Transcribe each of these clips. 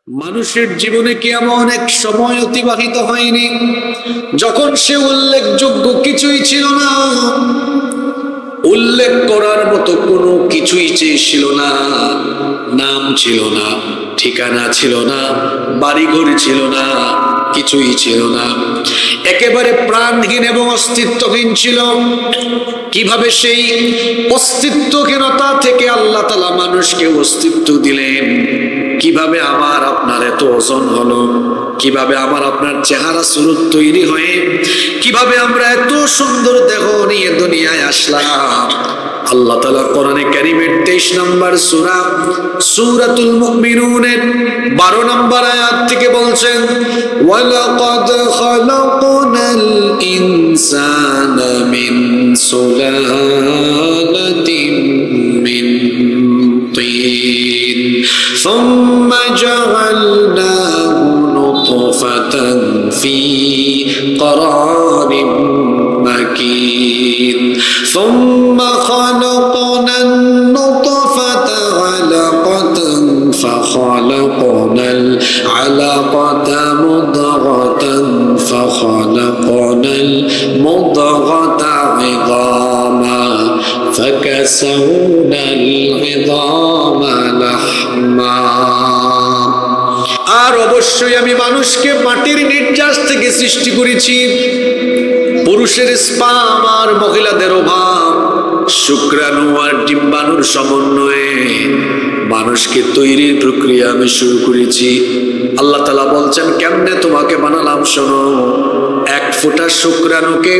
মানুষের জীবনে কি এমন এক সময় অতিবাহিত হয়নি যখন সে উল্লেখযোগ্য কিছুই ছিল না, উল্লেখ করার মতো কোনো কিছুই ছিল না, নাম ছিল না, ঠিকানা ছিল না, বাড়িঘর ছিল না, কিছুই ছিল না, একেবারে প্রাণহীন এবং অস্তিত্বহীন ছিল। কিভাবে সেই অস্তিত্বহীনতা থেকে আল্লাহ তাআলা মানুষকে অস্তিত্ব দিলেন? কিভাবে আমার আপনার এত ওজন হলো? কিভাবে আমার আপনার চেহারা সুরত তৈরি হয়ে কিভাবে আমরা এত সুন্দর দেহ নিয়ে দুনিয়ায় আসলাম? আল্লাহ তাআলা কোরআনে কারীমের 23 নম্বর সূরা সূরাতুল মুমিনুনের 12 নম্বর আয়াত থেকে বলছেন, ওয়ালাকাদ খালাকনাল ইনসানা মিন সুলালাতিন মিন তিন সুম্মা জাআলনাহু নুতফাতান ফি قرار مكين ثم خلقنا النطفة علقة فخلقنا العلقة مضغة فخلقنا المضغة عظاما فكسونا العظام لحما। আর অবশ্যই আমি মানুষকে মাটির নির্যাস থেকে সৃষ্টি করেছি। পুরুষের স্পাম আর মহিলাদের অভাব, শুক্রাণু আর ডিম্বাণুর সমন্বয়ে মানুষকে তৈরির প্রক্রিয়া আমি শুরু করেছি। আল্লাহ তাআলা বলছেন, কেমনে তোমাকে বানালাম শোনো। এক ফোঁটা শুক্রাণুকে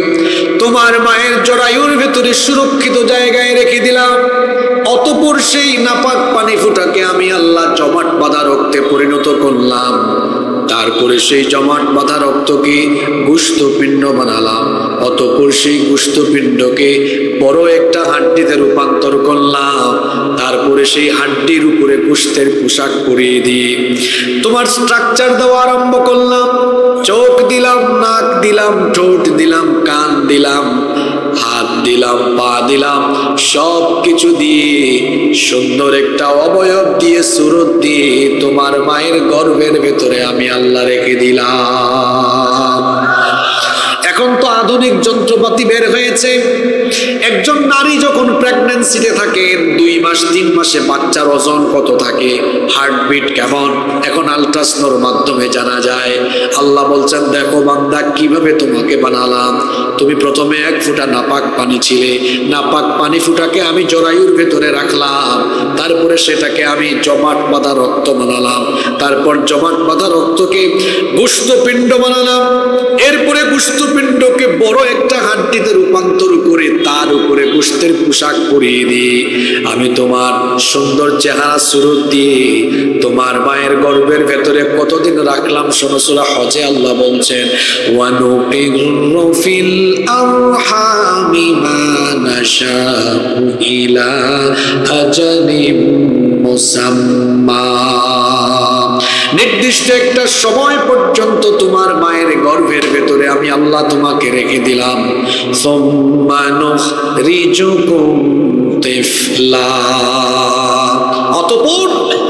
তোমার মায়ের জরায়ুর ভেতরে সুরক্ষিত জায়গায় রেখে দিলাম। অতঃপর সেই নাপাক পানি ফোঁটাকে আমি আল্লাহ জমাট বাঁধা রক্তে পরিণত করলাম। তারপরে সেই জমাট বাঁধা রক্তকে গোশতপিণ্ড বানালাম। অতঃপর সেই গোশতপিণ্ডকে বড় একটা হাড্ডিতে রূপান্তর করলাম। তারপরে সেই হাড্ডির উপরে গোশতের পোশাক পরিয়ে দিয়ে তোমার স্ট্রাকচার দেওয়া আরম্ভ করলাম। চোখ দিলাম, নাক দিলাম, ঠোঁট দিলাম, কান দিলাম, হাত দিলাম, পা দিলাম, সব কিছু দিয়ে সুন্দর একটা অবয়ব দিয়ে সুরত দিয়ে তোমার মায়ের গর্ভের ভেতরে আমি আল্লাহ রেখে দিলাম। এখন তো আধুনিক যন্ত্রপাতি বের হয়েছে। একজন নারী যখন প্রেগন্যান্সিতে থাকেন, 2 মাস 3 মাসে বাচ্চার ওজন কত থাকে, হার্টবিট কেমন, এখন আল্ট্রাসাউন্ডের মাধ্যমে জানা যায়। আল্লাহ বলছেন, দেখো বান্দা কিভাবে তোমাকে বানালাম। তুমি প্রথমে 1 ফোঁটা নাপাক পানি ছিলে, নাপাক পানি ফোঁটাকে আমি জরায়ুর ভেতরে রাখলাম। তারপরে সেটাকে আমি জমাট বাঁধা রক্ত বানালাম। তারপর জমাট বাঁধা রক্তকে গোশতপিণ্ড বানালাম। এরপরে গোশতপিণ্ডকে বড় একটা হাড্ডিতে রূপান্তর করে তার উপরে গোশতের পোশাক পরিয়ে দিয়ে আমি তোমার সুন্দর চেহারা সুরত দিয়ে তোমার মায়ের গর্ভের ভেতরে কতদিন রাখলাম। শোনো, সূরা হজে আল্লাহ বলছেন, ওয়ানুকিরু ফিল আরহামি মা নাশাউ ইলা আজালিম মুসাম্মা। নির্দিষ্ট একটা সময় পর্যন্ত তোমার মায়ের গর্ভের ভেতরে আমি আল্লাহ তোমাকে রেখে দিলাম। সুম্মা নুখরিজুকুম তিফলা। অতঃপর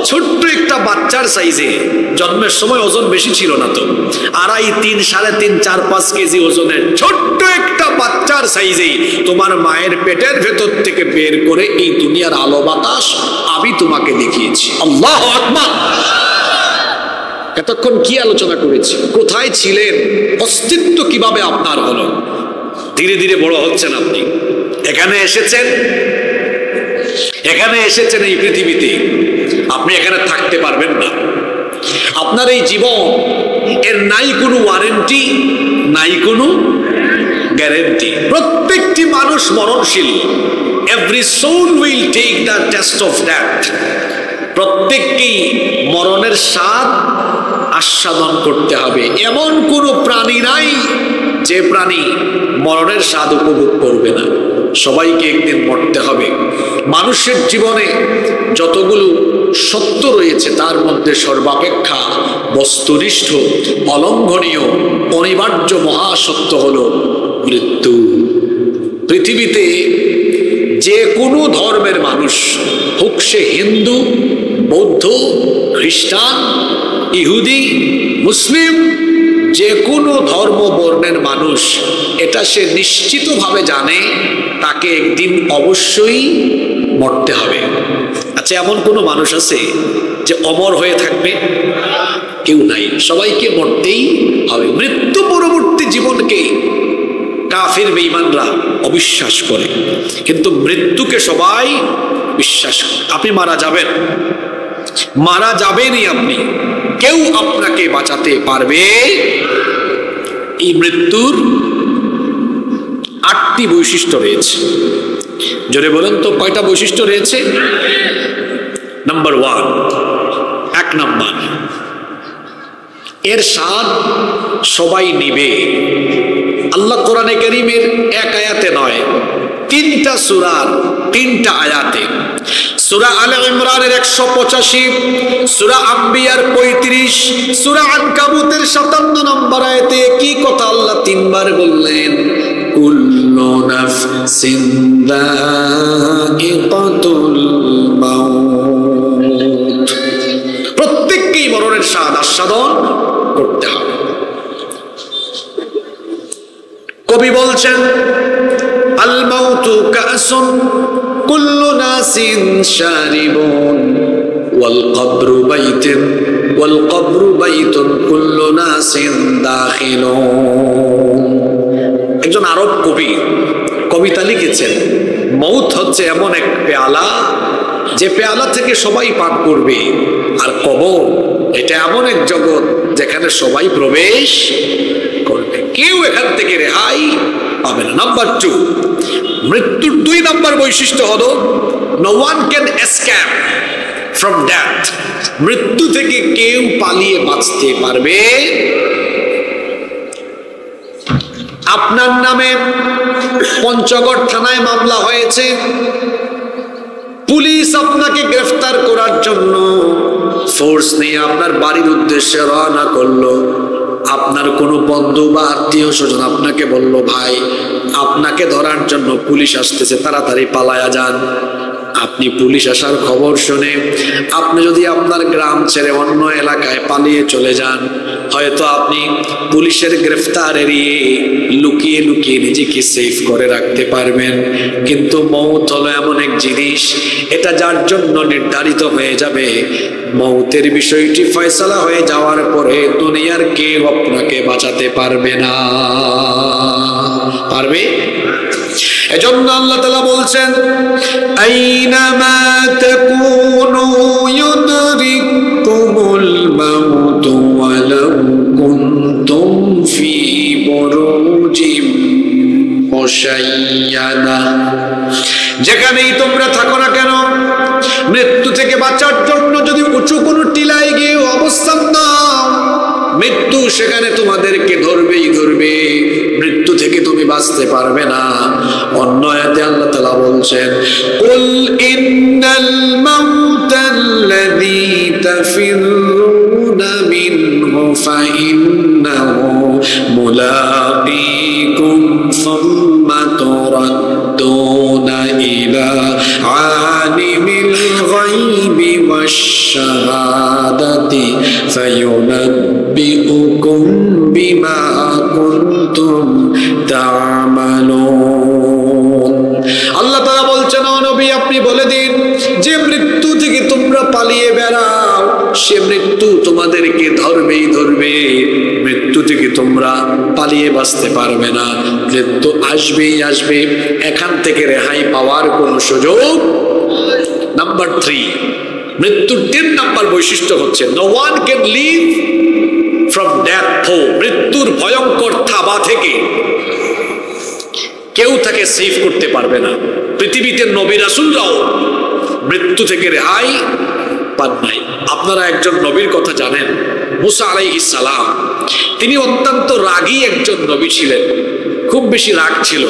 ছোট্ট একটা বাচ্চার সাইজে, জন্মের সময় ওজন বেশি ছিল না তো, 2.5, 3, 3.5, 4, 5 কেজি ওজনের ছোট্ট একটা বাচ্চার সাইজে তোমার মায়ের পেটের ভেতর থেকে বের করে এই দুনিয়ার আলো বাতাস আমি তোমাকে দেখিয়েছি। আল্লাহু আকবার। এতক্ষণ কি আলোচনা করেছি? কোথায় ছিলেন? অস্তিত্ব কিভাবে আপনার হলো? ধীরে ধীরে বড় হচ্ছেন আপনি। এখানে এসেছেন এই পৃথিবীতে। আপনি এখানে থাকতে পারবেন না। আপনার এই জীবন, এর নাই কোনো ওয়ারেন্টি, নাই কোনো গ্যারেন্টি। প্রত্যেকটি মানুষ মরণশীল। Every soul will take the test of death. প্রত্যেককেই মরণের স্বাদ আস্বাদন করতে হবে। এমন কোনো প্রাণী নাই যে প্রাণী মরণের স্বাদ উপভোগ করবে না। সবাইকে একদিন মরতে হবে। মানুষের জীবনে যতগুলো সত্য রয়েছে তার মধ্যে সর্বাপেক্ষা বস্তুনিষ্ঠ, অলঙ্ঘনীয়, অনিবার্য মহাসত্য হলো মৃত্যু। পৃথিবীতে যে কোনো ধর্মের মানুষ হোক, সে হিন্দু, বৌদ্ধ, খ্রিস্টান, ইহুদি, মুসলিম, যে কোনো ধর্ম বর্ণের মানুষ এটা সে নিশ্চিতভাবে জানে তাকে একদিন অবশ্যই মরতে হবে। আচ্ছা, এমন কোনো মানুষ আছে যে অমর হয়ে থাকবে? কেউ নাই, সবাইকে মরতেই হবে। মৃত্যু পরবর্তী জীবনকে কাফির বেঈমানরা অবিশ্বাস করে, কিন্তু মৃত্যুকে সবাই বিশ্বাস করে। আপনি মারা যাবেন, মারা যাবেনই আপনি, কেউ আপনাকে বাঁচাতে পারবে। এই মৃত্যুর 8টি বৈশিষ্ট্য রয়েছে। জোরে বলেন তো, কয়টা বৈশিষ্ট্য রয়েছে? নাম্বার 1, 1 নাম্বার, এর স্বাদ সবাই নিবে। আল্লাহ কোরআনে কারীমের এক আয়াতে নয়, 3টা সূরার 3টা আয়াতে, সূরা আলে ইমরানের 185, সূরা আম্বিয়ার 35, সূরা আনকাবুতের 57 নম্বর আয়াতে কি কথা আল্লাহ 3বার বললেন, কুল্লু নাফসিন যায়িকাতুল মাউত। প্রত্যেককেই মরণের স্বাদ আস্বাদন করতে হবে। কবি বলছেন, আল মাউতু কাসুন কুল্লু নাসিন শারিবুন ওয়াল কবরু বাইতুন ওয়াল কবরু বাইতুন কুল্লু নাসিন দাখিলুন। একজন আরব কবি কবিতা লিখেছেন, মৌত হচ্ছে এমন এক পেয়ালা যে পেয়ালা থেকে সবাই পান করবে, আর কবর এটা এমন এক জগৎ যেখানে সবাই প্রবেশ করবে, কেউ এখান থেকে রেহাই পাবে না। নাম্বার 2, মৃত্যুর 2 নম্বর বৈশিষ্ট্য হলো no one can escape from death. মৃত্যু থেকে কেউ পালিয়ে বাঁচতে পারবে। আপনার নামে পঞ্চগড় থানায় মামলা হয়েছে, পুলিশ আপনাকে গ্রেফতার করার জন্য ফোর্স নিয়ে আপনার বাড়ির উদ্দেশ্যে রওনা করলো। আপনার কোনো বন্ধু বা আত্মীয় স্বজন আপনাকে বলল, ভাই আপনাকে ধরার জন্য পুলিশ আসতেছে, তাড়াতাড়ি পালায়া যান। আপনি পুলিশ আসার খবর শুনে আপনি যদি আপনার গ্রাম ছেড়ে অন্য এলাকায় পালিয়ে চলে যান, হয়তো আপনি পুলিশের গ্রেফতার এড়িয়ে লুকিয়ে লুকিয়ে নিজেকে সেফ করে রাখতে পারবেন। কিন্তু মৌত হলো এমন এক জিনিস, এটা যার জন্য নির্ধারিত হয়ে যাবে, মৌতের বিষয়টি ফয়সালা হয়ে যাওয়ার পরে দুনিয়ার কেউ আপনাকে বাঁচাতে পারবে না। পারবে? এজন্য আল্লাহ তাআলা বলছেন, আইনামা তাকুনু ইউদরিকুমুল মাউত ওয়ালাউ কুনতুম ফি বুরুজিম মুশাইয়াদা। যেখানেই তোমরা থাকো না কেন, মৃত্যু থেকে বাঁচার জন্য যদি উঁচু কোনো টিলায় গিয়ে অবস্থান নাও, মৃত্যু সেখানে তোমাদেরকে ধরবেই ধরবে, মৃত্যু থেকে তুমি বাঁচতে পারবে না। অন্য আয়াতে আল্লাহ তাআলা বলছেন, কুল ইন্নাল মাউতাল্লাযী তাফিরুনা মিনহু ফাইন্নাহু মুলাকীকুম সুম্মা তুরাদ্দুনা ইলা আলিমিল গায়বি ওয়াশ শাহাদাতি ফায়ুনাব্বিউকুম বিমা কুনতুম তা'মালুন। আল্লাহ তাআলা বলছেন, ও নবী আপনি বলে দিন যে মৃত্যু থেকে তোমরা পালিয়ে বেড়াও, সে মৃত্যু তোমাদেরকে ধরবেই ধরবে, মৃত্যু থেকে তোমরা পালিয়ে বাঁচতে পারবে না, মৃত্যু আসবেই আসবে, এখান থেকে রেহাই পাওয়ার কোনো সুযোগ। নাম্বার 3, মৃত্যুর 3 নম্বর বৈশিষ্ট্য হচ্ছে no one can leave from death. মৃত্যুর ভয়ঙ্কর থাবা থেকে কেউ তাকে সেভ করতে পারবে না। পৃথিবীতে নবী রাসূলরাও মৃত্যু থেকে রেহাই পান নাই। আপনারা একজন নবীর কথা জানেন, মুসা আলাইহিস সালাম। তিনি অত্যন্ত রাগী একজন নবী ছিলেন, খুব বেশি রাগ ছিল।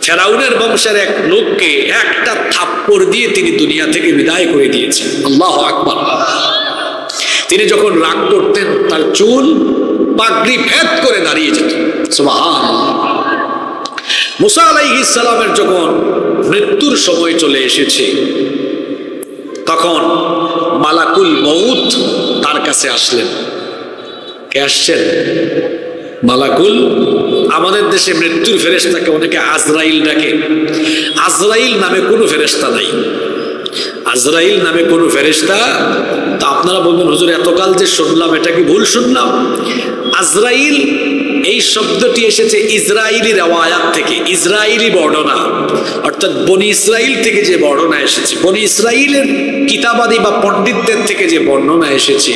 ফেরাউনের বংশের এক লোককে একটা থাপ্পড় দিয়ে তিনি দুনিয়া থেকে বিদায় করে দিয়েছেন। আল্লাহু আকবার। তিনি যখন রাগ করতেন তার চুল পাগড়ি ভেদ করে দাঁড়িয়ে যেত। সুবহানাল্লাহ। মুসা আলাইহিস সালামের যখন মৃত্যুর সময় চলে এসেছে, তখন মালাকুল মউত তার তার কাছে আসলেন। কে আসছেন? মালাকুল। আমাদের দেশে মৃত্যুর ফেরেশতাকে অনেকে আজরাইল ডাকে। আজরাইল নামে কোনো ফেরেশতা নাই। আজরাইল নামে কোনো ফেরেশতা। তা আপনারা বলবেন হুজুর এতকাল যে শুনলাম এটা কি ভুল শুনলাম? আজরাইল এই শব্দটি এসেছে ইসরাইলি রেওয়ায়াত থেকে, ইসরাইলি বর্ণনা, অর্থাৎ বনি ইসরাইল থেকে যে বর্ণনা এসেছে, বনি ইসরাইলের কিতাবাদি বা পণ্ডিতদের থেকে যে বর্ণনা এসেছে,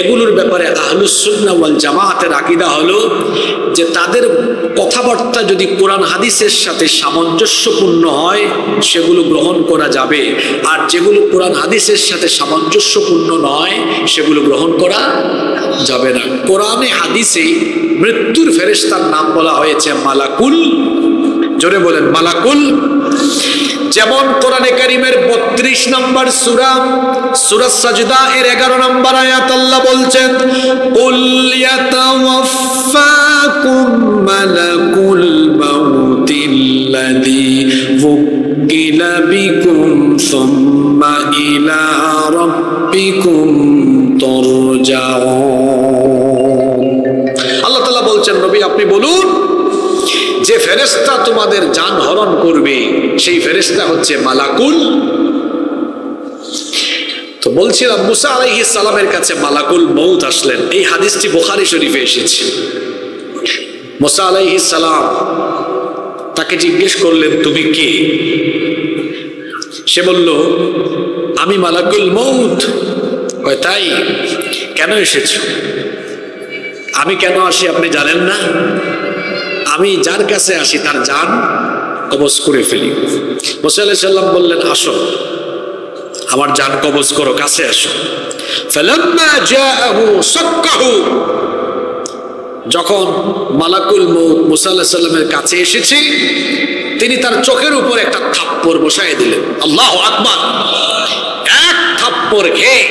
এগুলোর ব্যাপারে আহলুস সুন্নাহ ওয়াল জামাআতের আকীদা হলো যে তাদের কথাবার্তা যদি কোরআন হাদিসের সাথে সামঞ্জস্যপূর্ণ হয় সেগুলো গ্রহণ করা যাবে, আর যেগুলো কোরআন হাদিসের সাথে সামঞ্জস্যপূর্ণ নয় সেগুলো গ্রহণ করা যাবে না। কোরআনে হাদিসে মৃত্যুর ফেরেশতার নাম বলা হয়েছে মালাকুল। জোরে বলেন মালাকুল। যেমন কোরআনে কারীমের 32 নম্বর সূরা, সূরা সাজদা এর 11 নম্বর আয়াত আল্লাহ বলছেন, কুল ইয়াতাওয়াফফাকুম মালাকুল মাউতিল্লাযী ওয়াক্কিলা বিকুম সুম্মা ইলা রাব্বিকুম তুরজাউন। আল্লাহ তাআলা বলছেন, নবী আপনি বলুন যে ফেরেশতা তোমাদের জান হরণ করবে সেই ফেরেশতা হচ্ছে মালাকুল। তো বলছিলাম মুসা আলাইহিস সালামের কাছে মালাকুল মউত আসলেন। এই হাদিসটি বুখারী শরীফে এসেছে। মুসা আলাইহিস সালাম তাকে জিজ্ঞেস করলেন তুমি কে? সে বলল আমি মালাকুল মউত। কয় তাই? কেন এসেছো? আমি কেন আসি আপনি জানেন না? আমি যার কাছে আসি তার জান কবজ করে ফেলি। মুসা আলাইহিস সালাম বললেন আসো, আমার জান কবজ করো, কাছে আসো। ফালাম্মা জাআহু সাক্কাহু, যখন মালাকুল মউত মুসা আলাইহিস সালামের কাছে এসেছে তিনি তার চোখের উপর একটা থাপ্পড় বসায় দিলেন। আল্লাহু আকবার। এক থাপ্পড় খেয়ে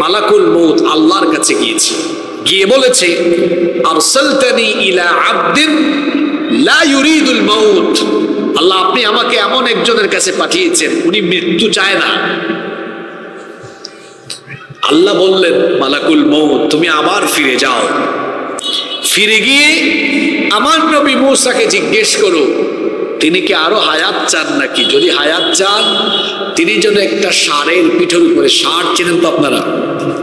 মালাকুল মউত আল্লাহর কাছে গিয়েছে, গিয়ে বলেছে আরসালতানি ইলা আবদিন লা ইউরিদুল মাউত। আল্লাহ আপনি আমাকে এমন একজনের কাছে পাঠিয়েছেন উনি মৃত্যু চায় না। আল্লাহ বললেন মালাকুল মউত তুমি আবার ফিরে যাও, ফিরে গিয়ে আমার নবী মূসাকে জিজ্ঞেস করো তিনি কি আরো হায়াত চান নাকি? যদি হায়াত চান তিনি যেন একটা ষাঁড়ের পিঠের উপরে, ষাঁড় চেনেন তো আপনারা,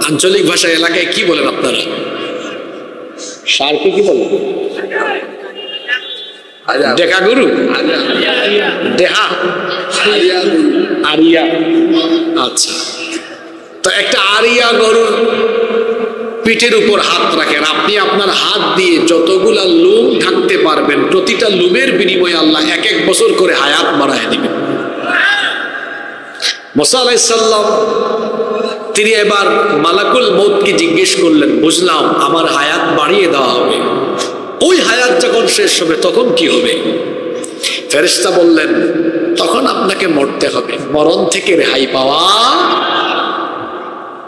আঞ্চলিক ভাষা এলাকায় কি বলেন আপনারা? ষাঁড়কে কি বলেন? দেখা গরু, দেহা, আরিয়া। আচ্ছা, তো একটা আরিয়া গরুর পিঠের উপর হাত রাখেন, আপনি আপনার হাত দিয়ে যতগুলা লোম থাকতে পারবেন প্রতিটা লোমের বিনিময়ে আল্লাহ 1 বছর করে হায়াত বাড়ায় দিবেন। মুসা আলাইহিস সালাম তিনি এবার মালাকুল মউতকে জিজ্ঞেস করলেন বুঝলাম আমার হায়াত বাড়িয়ে দেওয়া হবে, ওই হায়াত যখন শেষ হবে তখন কি হবে? ফেরেশতা বললেন তখন আপনাকে মরতে হবে, মরণ থেকে রেহাই পাওয়া।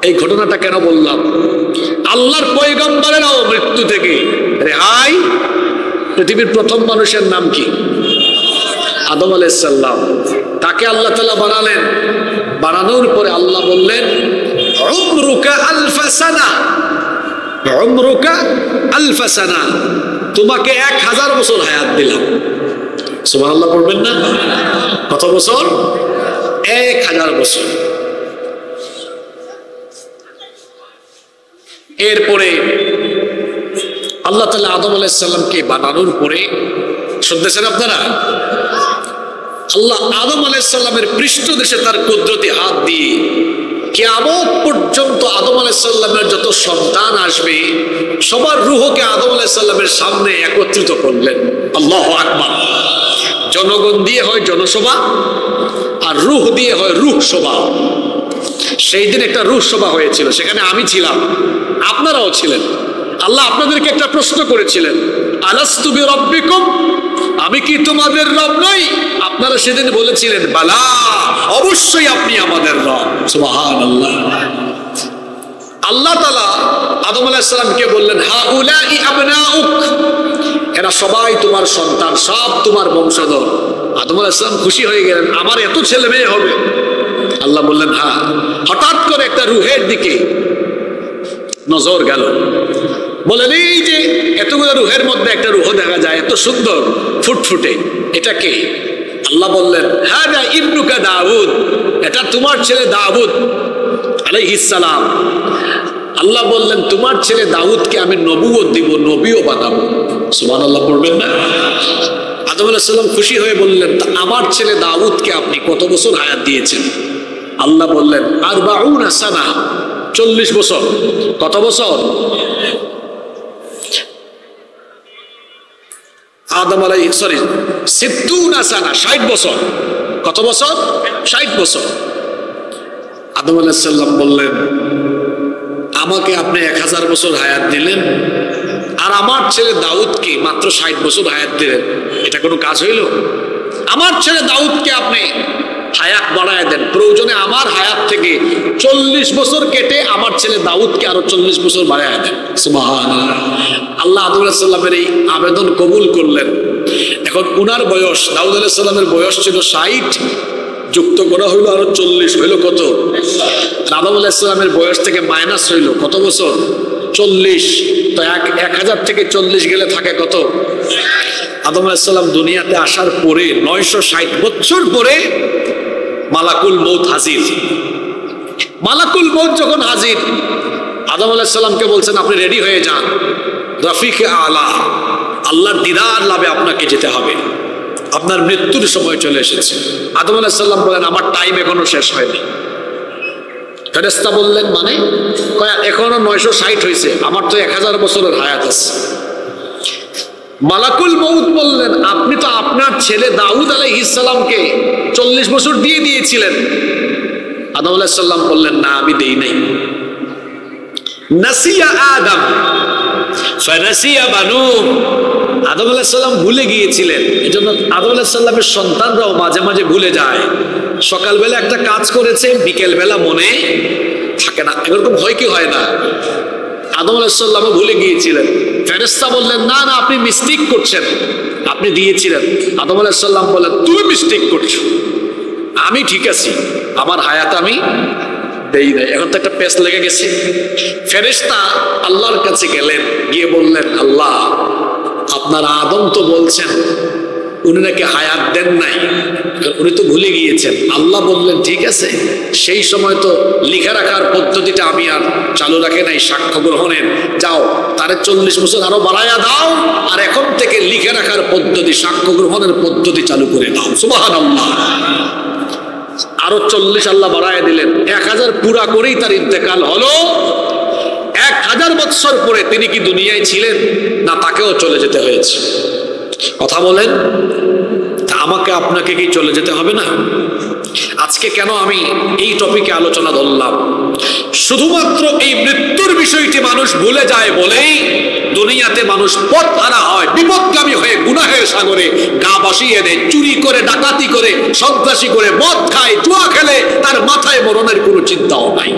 এই ঘটনাটা কেন বললাম? আল্লাহর পয়গম্বরেরাও মৃত্যু থেকে রেহাই। পৃথিবীর প্রথম মানুষের নাম কি? আদম আলাইহিস সালাম। তাকে আল্লাহ তাআলা বানালেন, বানানোর পরে আল্লাহ বললেন উমরুকা আলফা সানা, উমরুকা আলফা সানা, তোমাকে 1000 বছর হায়াত দিলাম। সুবহানাল্লাহ পড়বেন না? কত বছর? 1000 বছর। এরপরে আল্লাহ তাআলা আদম আলাইহিস সালামকে বানানোর পরে, শুনতেছেন আপনারা, আল্লাহ আদম আলাইহিস সালামের পৃষ্ঠদেশে তার কুদরতি হাত দিয়ে কিয়ামত পর্যন্ত আদম আলাইহিস সালামের যত সন্তান আসবে সবার রূহকে আদম আলাইহিস সালামের সামনে একত্রিত করলেন। আল্লাহু আকবার। জনগণ দিয়ে হয় জনসভা, আর রূহ দিয়ে হয় রূহ সভা। সেই দিন একটা রূহ সভা হয়েছিল, সেখানে আমি ছিলাম, আপনারাও ছিলেন। আল্লাহ আপনাদেরকে একটা প্রশ্ন করেছিলেন, আলাস্তু বিরাব্বিকুম, আমি কি তোমাদের রব নই? আপনারা সেদিন বলেছিলেন বালা, অবশ্যই আপনি আমাদের রব। সুবহানাল্লাহ। আল্লাহ তাআলা আদম আলাইহিস সালামকে বললেন হাউলাই আবনাউক, এরা সবাই তোমার সন্তান, সব তোমার বংশধর। আদম আলাইহিস সালাম খুশি হয়ে গেলেন, আমার এত ছেলে মেয়ে হবে? আল্লাহ বললেন হ্যাঁ। হঠাৎ করে একটা রূহের দিকে নজর গেল, বলেন এই যে এতগুলো রুহের মধ্যে একটা রুহ দেখা যায় এত সুন্দর ফুটফুটে, এটা কে? আল্লাহ বললেন হাদা ইবনুকা দাউদ, এটা তোমার ছেলে দাউদ আলাইহিস সালাম। আল্লাহ বললেন তোমার ছেলে দাউদকে আমি নবুয়ত দিব, নবীও বানাবো। সুবহানাল্লাহ পড়বেন না? আদম আলাইহিস সালাম খুশি হয়ে বললেন আমার ছেলে দাউদকে আপনি কত বছর হায়াত দিয়েছেন? আল্লাহ বললেন 40 সানা, 40 বছর। কত বছর? আদম আলাইহিস সরি 60 সানা, 60 বছর। কত বছর? 60 বছর। আদম আলাইহিস সালাম বললেন আমাকে আপনি 1000 বছর হায়াত দিলেন আর আমার ছেলে দাউদকে মাত্র 60 বছর হায়াত দিলেন, এটা কোনো কাজ হইল? আমার ছেলে দাউদকে আপনি হায়াত বাড়ায় দেন, প্রয়োজনে আমার হায়াত থেকে 40 বছর কেটে আমার ছেলে দাউদকে আরো 40 বছর বাড়ায় দেন। সুবহানাল্লাহ। আল্লাহ আদম আলাইহিস সালামের এই আবেদন কবুল করলেন। এখন উনার বয়স, দাউদ আলাইহিস সালামের বয়স ছিল 60, যুক্ত করা হইলো আরো 40, হইল কত? আদম আলাইহিস সালামের বয়স থেকে মাইনাস হইল কত বছর? 40। তো 1000 থেকে 40 গেলে থাকে কত? আদম আলাইহিস সালাম দুনিয়াতে আসার পরে 960 বছর পরে মালাকুল মউত হাজির। মালাকুল মউত যখন হাজির, আদম আলাইহিস সালামকে বলছেন আপনি রেডি হয়ে যান, রফিকে আলা, আল্লাহর দিদার লাভে আপনাকে যেতে হবে, আপনার মৃত্যুর সময় চলে এসেছে। আদম আলাইহিস সালাম বলেন আমার টাইম এখনো শেষ হয়নি। ফেরেশতা বললেন মানে? এখনো 960 হয়েছে, আমার তো 1000 বছরের হায়াত আছে। মালাকুল মউত বললেন আপনি তো আপনার ছেলে দাউদ আলাইহিস সালামকে 40 বছর দিয়ে দিয়েছিলেন। আদম আলাইহিস সালাম বললেন না আমি দেই নাই। নাসিয়া আদম ফানাসিয়া বানু, আদম আলাইহিস সালাম ভুলে গিয়েছিলেন, এজন্য আদম আলাইহিস সালামের সন্তানরাও মাঝে মাঝে ভুলে যায়। সকালবেলা একটা কাজ করেছে, বিকেলবেলা মনে থাকে না, এরকম হয় কি হয় না? আদম আলাইহিস সালামও ভুলে গিয়েছিলেন। ফেরেশতা বললেন না না আপনি মিস্টেক করছেন, আপনি দিয়েছিলেন। আদম আলাইহিস সালাম বললেন তুমি মিস্টেক করছো, আমি ঠিক আছি, আমার হায়াত আমি দেই নাই। এখন তো একটা পেস লেগে গেছে। ফেরেশতা আল্লাহর কাছে গেলেন, গিয়ে বললেন আল্লাহ আপনার আদম তো বলছেন উনি নাকি হায়াত দেন নাই, উনি তো ভুলে গিয়েছেন। আল্লাহ বললেন ঠিক আছে, সেই সময় তো লিখে রাখার পদ্ধতিটা আমি আর চালু রাখে নাই সাক্ষ্য গ্রহণের, যাও তারে 40 বছর আরো বাড়াইয়া দাও, আর এখন থেকে লিখে রাখার পদ্ধতি, সাক্ষ্য গ্রহণের পদ্ধতি চালু করে দাও। সুবহানাল্লাহ। আরো 40 আল্লাহ বাড়াইয়া দিলেন, 1000 পুরা করেই তার ইন্তেকাল হলো। 1000 বছর পরে তিনি কি দুনিয়ায় ছিলেন না তাকেও চলে যেতে হয়েছে? কথা বলেন, তা আমাকে আপনাকে কি চলে যেতে হবে না? আজকে কেন আমি এই টপিকে আলোচনা ধরলাম? শুধুমাত্র এই মৃত্যুর বিষয়টি মানুষ ভুলে যায় বলেই দুনিয়াতে মানুষ পথ হারা হয়, বিপদগামী হয়ে গুনাহের সাগরে গা ভাসিয়ে দেয়, চুরি করে, ডাকাতি করে, সন্ত্রাসী করে, মদ খায়, জুয়া খেলে, তার মাথায় মরণের কোনো চিন্তাও নাই।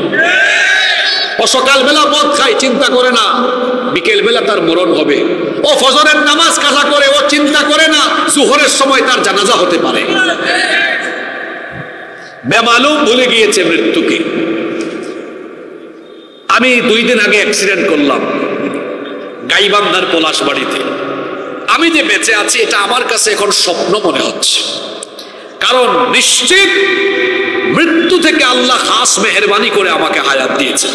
ও সকালবেলা মদ খায়, চিন্তা করে না বিকেল বেলা তার মরণ হবে। ও ফজরের নামাজ কাজা করে, ও চিন্তা করে না জোহরের সময় তার জানাজা হতে পারে। বেমালুম ভুলে গিয়েছে মৃত্যুকে। আমি 2 দিন আগে অ্যাক্সিডেন্ট করলাম গাইবান্ধার পলাশবাড়িতে। আমি যে বেঁচে আছি এটা আমার কাছে এখন স্বপ্ন মনে হচ্ছে, কারণ নিশ্চিত মৃত্যু থেকে আল্লাহ খাস মেহেরবানি করে আমাকে হায়াত দিয়েছে।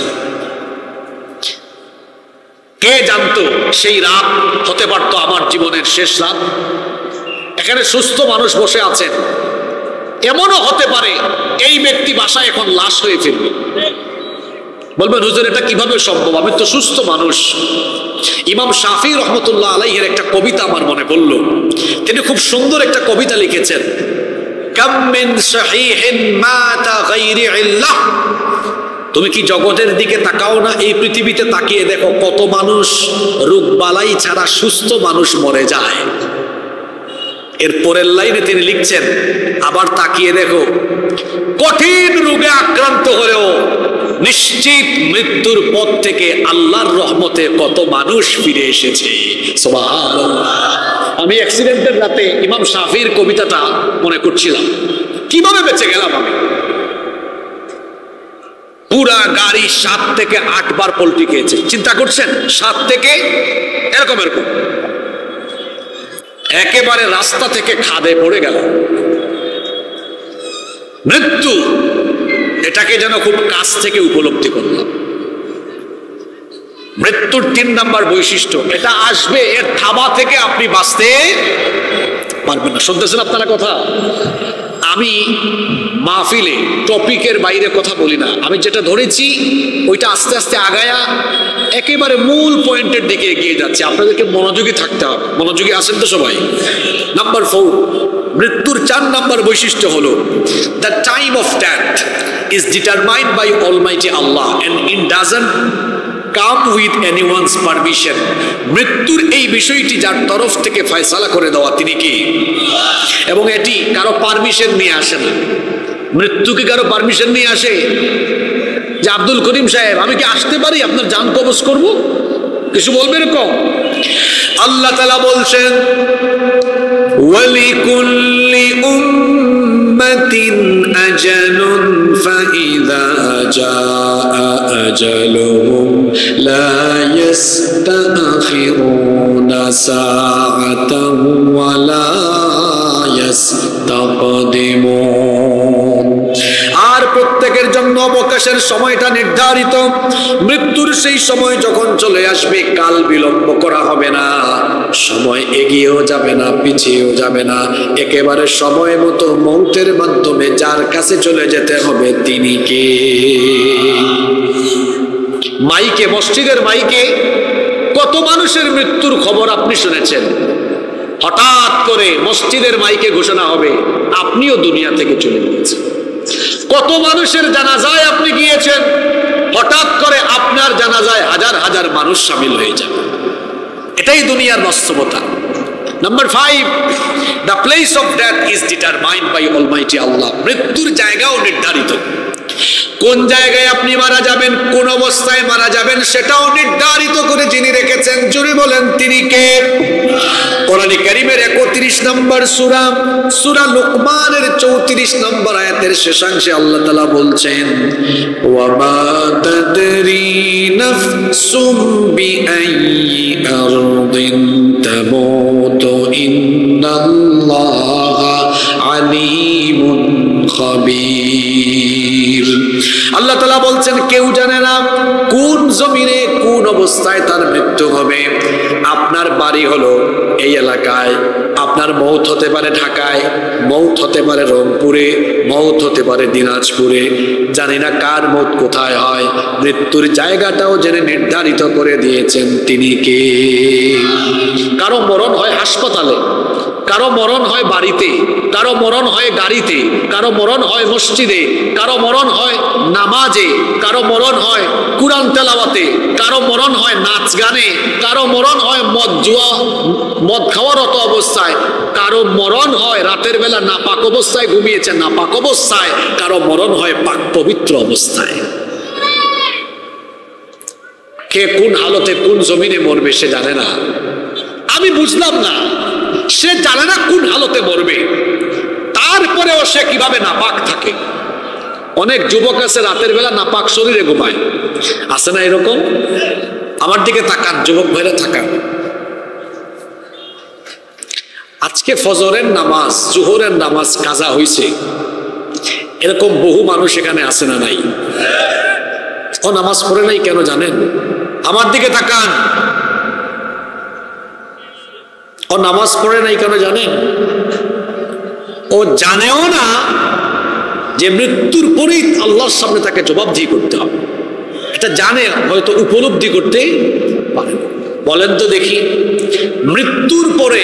কে জানতো সেই রাত হতে পারতো আমার জীবনের শেষ রাত? এখানে সুস্থ মানুষ বসে আছেন, এমনও হতে পারে এই ব্যক্তি বাসায় এখন লাশ হয়ে ফিরবে। বলবেন হুজুর এটা কিভাবে সম্ভব, আমি তো সুস্থ মানুষ। ইমাম শাফি রহমতুল্লাহ আলাইহির একটা কবিতা আমার মনে পড়ল। তিনি খুব সুন্দর একটা কবিতা লিখেছেন, কাম মিন সাহিহিন মাতা গায়রি ইল্লাহ। তুমি কি জগতের দিকে তাকাও না? এই পৃথিবীতে তাকিয়ে দেখো কত মানুষ রোগ বালাই ছাড়া সুস্থ মানুষ মরে যায়। এর পরের লাইনে তিনি লিখছেন, আবার তাকিয়ে দেখো কঠিন রোগে আক্রান্ত হলেও নিশ্চিত মৃত্যুর পথ থেকে আল্লাহর রহমতে কত মানুষ ফিরে এসেছে। সুবহানাল্লাহ। আমি অ্যাক্সিডেন্টের রাতে ইমাম শাফির কবিতাটা মনে করছিলাম, কিভাবে বেঁচে গেলাম আমি। পুরা গাড়ি 7 থেকে 8 বার পল্টি খেয়েছে। চিন্তা করছেন, 7 থেকে এরকম এরকম, একেবারে রাস্তা থেকে খাদে পড়ে গেল। মৃত্যু, এটাকে যেন খুব কাছ থেকে উপলব্ধি করলাম। মৃত্যুর 3 নাম্বার বৈশিষ্ট্য, এটা আসবে, এর থাবা থেকে আপনি বাঁচতে পারবেন না। শুনতেছেন আপনারা কথা? আমি মাহফিলে টপিকের বাইরে কথা বলি না, আমি যেটা ধরেছি ওইটা আস্তে আস্তে আগায়া একেবারে মূল পয়েন্টের দিকে এগিয়ে যাচ্ছে। আপনাদেরকে মনোযোগী থাকতে হবে। মনোযোগী আছেন তো সবাই? নাম্বার 4, মৃত্যুর 4 নাম্বার বৈশিষ্ট্য হলো the time of death is determined by almighty Allah and it doesn't come with anyone's permission. মৃত্যুর এই বিষয়টি যার তরফ থেকে ফয়সালা করে দেওয়া তিনি কি, এবং এটি কারো পারমিশন নিয়ে আসে না। মৃত্যু কি কারো পারমিশন নিয়ে আসে যে আব্দুল করিম সাহেব আমি কি আসতে পারি, আপনার জান কবজ করব? কিছু বলবে এরকম? আল্লাহ তাআলা বলছেন ওয়ালিকুল্লি উম্মাতিন আজালুন ফাইযা জাআ আজালুহুম লা ইস্তাখিরুনা সাআতান ওয়া লা ইস্তাকদিমুন। আর প্রত্যেকের জন্য অবকাশের সময়টা নির্ধারিত। মৃত্যুর সেই সময় যখন চলে আসবে, কাল বিলম্ব করা হবে না, সময় এগিয়েও যাবে না, পিছিয়েও যাবে না, একেবারে সময় মতো মৌতের মাধ্যমে যার কাছে চলে যেতে হবে তিনি কে? মাইকে, মসজিদের মাইকে কত মানুষের মৃত্যুর খবর আপনি শুনেছেন? হঠাৎ করে মসজিদের মাইকে ঘোষণা হবে আপনিও দুনিয়া থেকে চলে গিয়েছেন। কত মানুষের জানাজায় আপনি গিয়েছেন, হঠাৎ করে আপনার জানাজায় হাজার হাজার মানুষ শামিল হয়ে যাবে। এটাই দুনিয়ার বাস্তবতা। Number 5, the place of death is determined by almighty Allah. মৃত্যুর জায়গাও নির্ধারিত। কোন জায়গায় আপনি মারা যাবেন, কোন অবস্থায় মারা যাবেন, সেটাও নির্ধারিত করে যিনি রেখেছেন, জুড়ে বলেন তিনি কে? কোরআনে কারীমের 31 নম্বর সূরা, সূরা লুকমানের 34 নম্বর আয়াতের শেষাংশে আল্লাহ তাআলা বলছেন ওয়া মা তাদরি নাফসুম বিআইয়ি আরদিন তামুতু ইন্নাল্লাহা আলিমুন খাবীর। আল্লাহ তাআলা বলছেন কেউ জানে না কোন জমিনে কোন অবস্থায় তার মৃত্যু হবে। আপনার বাড়ি হলো এই এলাকায়, আপনার মৌত হতে পারে ঢাকায়, মৌত হতে পারে রংপুরে, মৌত হতে পারে দিনাজপুরে, জানি না কার মৌত কোথায় হয়। মৃত্যুর জায়গাটাও জেনে নির্ধারিত করে দিয়েছেন তিনি কে? কারো মরণ হয় হাসপাতালে, কারো মরণ হয় বাড়িতে, কারো মরণ হয় গাড়িতে, কারো মরণ হয় মসজিদে, কারো মরণ হয় নামাজে, কারো মরণ হয় কুরআন তেলাওয়াতে, কারো মরণ হয় নাচ গানে, কারো মরণ হয় মদ খাওয়ারত অবস্থায়, কারো মরণ হয় রাতের বেলা নাপাক অবস্থায় ঘুমিয়েছে নাপাক অবস্থায়, কারো মরণ হয় পাক পবিত্র অবস্থায়। কে কোন হালতে কোন জমিনে মরবে সে জানে না। আমি বুঝলাম না, সে জানে না কোন হালতে মরবে, তারপরেও সে কিভাবে নাপাক থাকে। অনেক যুবক আছে রাতের বেলা নাপাক শরীরে ঘুমায়, আছে না এরকম? আমার দিকে তাকান, যুবক ভাইরা তাকান। আজকে ফজরের নামাজ, জোহরের নামাজ কাজা হইছে, এরকম বহু মানুষ এখানে আছে না নাই? ও নামাজ পড়ে নাই কেন জানেন? আমার দিকে তাকান, ও নামাজ পড়ে নাই কেন জানেন? ও জানেও না যে মৃত্যুর পরেই আল্লাহর সামনে তাকে জবাবদিহি করতে হবে। এটা জানে, হয়তো উপলব্ধি করতে পারে না। বলেন তো দেখি, মৃত্যুর পরে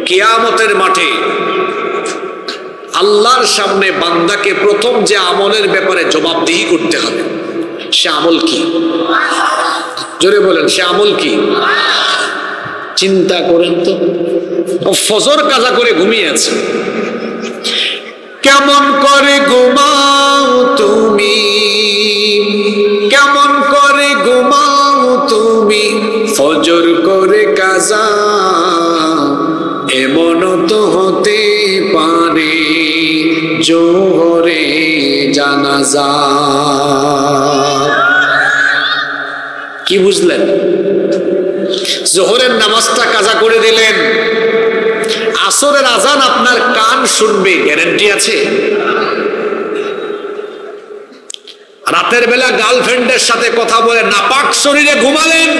কিয়ামতের মাঠে আল্লাহর সামনে বান্দাকে প্রথম যে আমলের ব্যাপারে জবাবদিহি করতে হবে, সে আমল কি? জোরে বলেন, সে আমল কি? চিন্তা করেন তো, ফজর কাজা করে ঘুমিয়ে আছে, কেমন করে ঘুমাও তুমি, কেমন করে ঘুমাও তুমি, ফজর করে কাজা, এমন তো হতে পারে জোহরে জানাজা। কি বুঝলেন? জোহরের নামাজটা কাজা করে দিলেন, আসরের আজান আপনার কান শুনবে, গ্যারান্টি আছে? রাতের বেলা গার্লফ্রেন্ডের সাথে কথা বলে নাপাক শরীরে ঘুমালেন,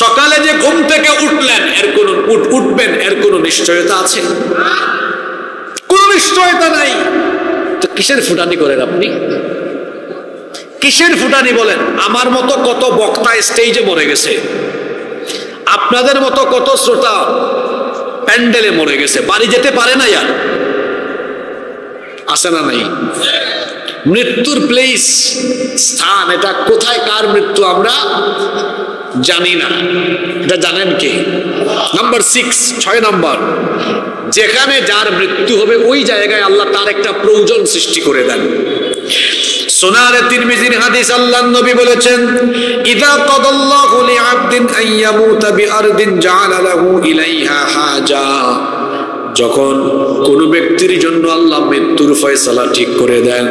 সকালে যে ঘুম থেকে উঠলেন উঠবেন এর কোন নিশ্চয়তা আছে? কোন নিশ্চয়তা নাই। তো কিসের ফুটানি করেন আপনি? কিসের ফুটানি বলেন? আমার মতো কত বক্তা স্টেজে মরে গেছে, আপনাদের মতো কত শ্রোতা প্যান্ডেলে মরে গেছে, বাড়ি যেতে পারে না। আর আছে না নাই? মৃত্যুর প্লেস, স্থান, এটা কোথায় কার মৃত্যু আমরা জানি না। এটা জানেন কে? নাম্বার 6, 6 নম্বর, যেখানে যার মৃত্যু হবে ওই জায়গায় আল্লাহ তার একটা প্রয়োজন সৃষ্টি করে দেন। সুনানে তিরমিজির হাদিস, আল্লাহর নবী বলেছেন, ইযা কাদাল্লাহু লিআবদিন আন ইয়ামুতা বিআরদিন জাআলা লাহু ইলাইহা হাজা। যখন কোন ব্যক্তির জন্য আল্লাহ মৃত্যুর ফয়সালা ঠিক করে দেন,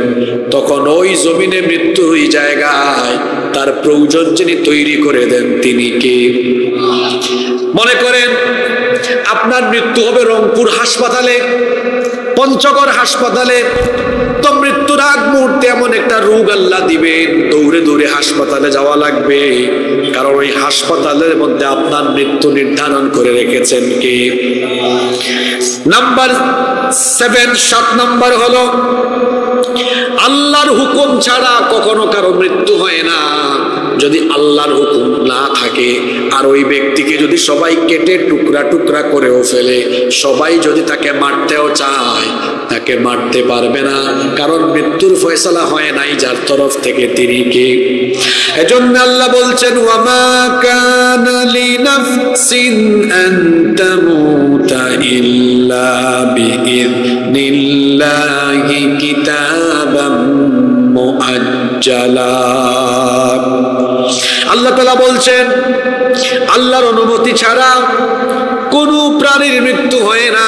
তখন ওই জমিনে মৃত্যু ওই জায়গায় তার প্রয়োজন যিনি তৈরি করে দেন তিনি কে? মনে করেন আপনার মৃত্যু হবে রংপুর হাসপাতালে, পঞ্চগড় হাসপাতালে, তো মৃত্যুর আগ মুহূর্তে এমন একটা রোগ আল্লাহ দিবেন, দৌড়ে দৌড়ে হাসপাতালে যাওয়া লাগবে, কারণ ওই হাসপাতালের মধ্যে আপনার মৃত্যু নির্ধারণ করে রেখেছেন কে? নাম্বার 7, 7 নম্বর হলো, আল্লাহর হুকুম ছাড়া কখনো কারো মৃত্যু হয় না। যদি আল্লাহর হুকুম না থাকে আর ওই ব্যক্তিকে যদি সবাই কেটে টুকরা টুকরা করেও ফেলে, সবাই যদি তাকে মারতেও চায়, তাকে মারতে পারবে না, কারণ মৃত্যুর ফয়সালা হয় নাই যার তরফ থেকে, তিনি কে? এজন্য আল্লাহ বলছেন, ওয়ামা কানা লিনাফসিন আন তামুতা ইল্লা বিইذনিল্লাহি কিতাবাম মুআজ্জালা। আল্লাহ তাআলা বলছেন, আল্লাহর অনুমতি ছাড়া কোন প্রাণীর মৃত্যু হয় না।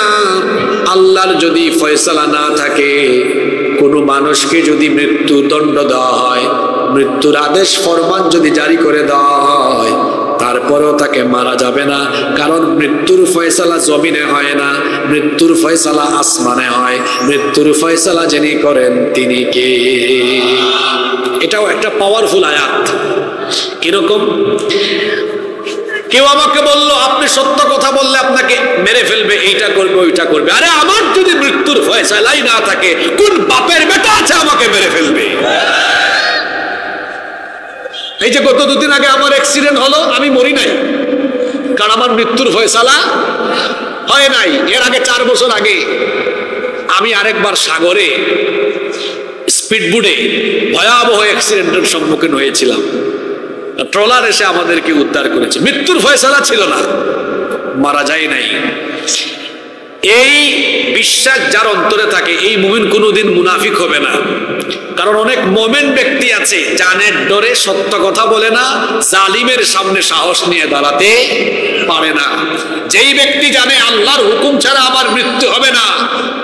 আল্লাহর যদি ফয়সালা না থাকে, কোন মানুষকে যদি মৃত্যু দণ্ড দেওয়া হয়, মৃত্যুর আদেশ ফরমান যদি জারি করে দেওয়া হয়, তারপরেও তাকে মারা যাবে না, কারণ মৃত্যুর ফয়সালা জমিনে হয় না, মৃত্যুর ফয়সালা আসমানে হয়। মৃত্যুর ফয়সালা যিনি করেন তিনি কে? এটাও একটা পাওয়ারফুল আয়াত। কিরকম? কেউ আমাকে বললো, আপনি সত্য কথা বললে আপনাকে মেরে ফেলবে, এইটা করবে ওইটা করবে। আরে আমার যদি মৃত্যুর ফয়সালাই না থাকে, কোন বাপের বেটা আছে আমাকে মেরে ফেলবে? এই যে গত 2 দিন আগে আমার অ্যাক্সিডেন্ট হলো, আমি মরি নাই, কারণ আমার মৃত্যুর ফয়সালা হয় নাই। এর আগে 4 বছর আগে আমি আরেকবার সাগরে স্পিডবোটে ভয়াবহ অ্যাক্সিডেন্টের সম্মুখীন হয়েছিলাম। ট্রলার এসে আমাদেরকে উদ্ধার করেছে। মৃত্যুর ফয়সালা ছিল না, মারা যায় নাই। এই বিশ্বাস যার অন্তরে থাকে, এই মুমিন কোনোদিন মুনাফিক হবে না। কারণ অনেক মুমিন ব্যক্তি আছে জানের ডরে সত্য কথা বলে না, জালিমের সামনে সাহস নিয়ে দাঁড়াতে পারে না। যেই ব্যক্তি জানে আল্লাহর হুকুম ছাড়া আমার মৃত্যু হবে না,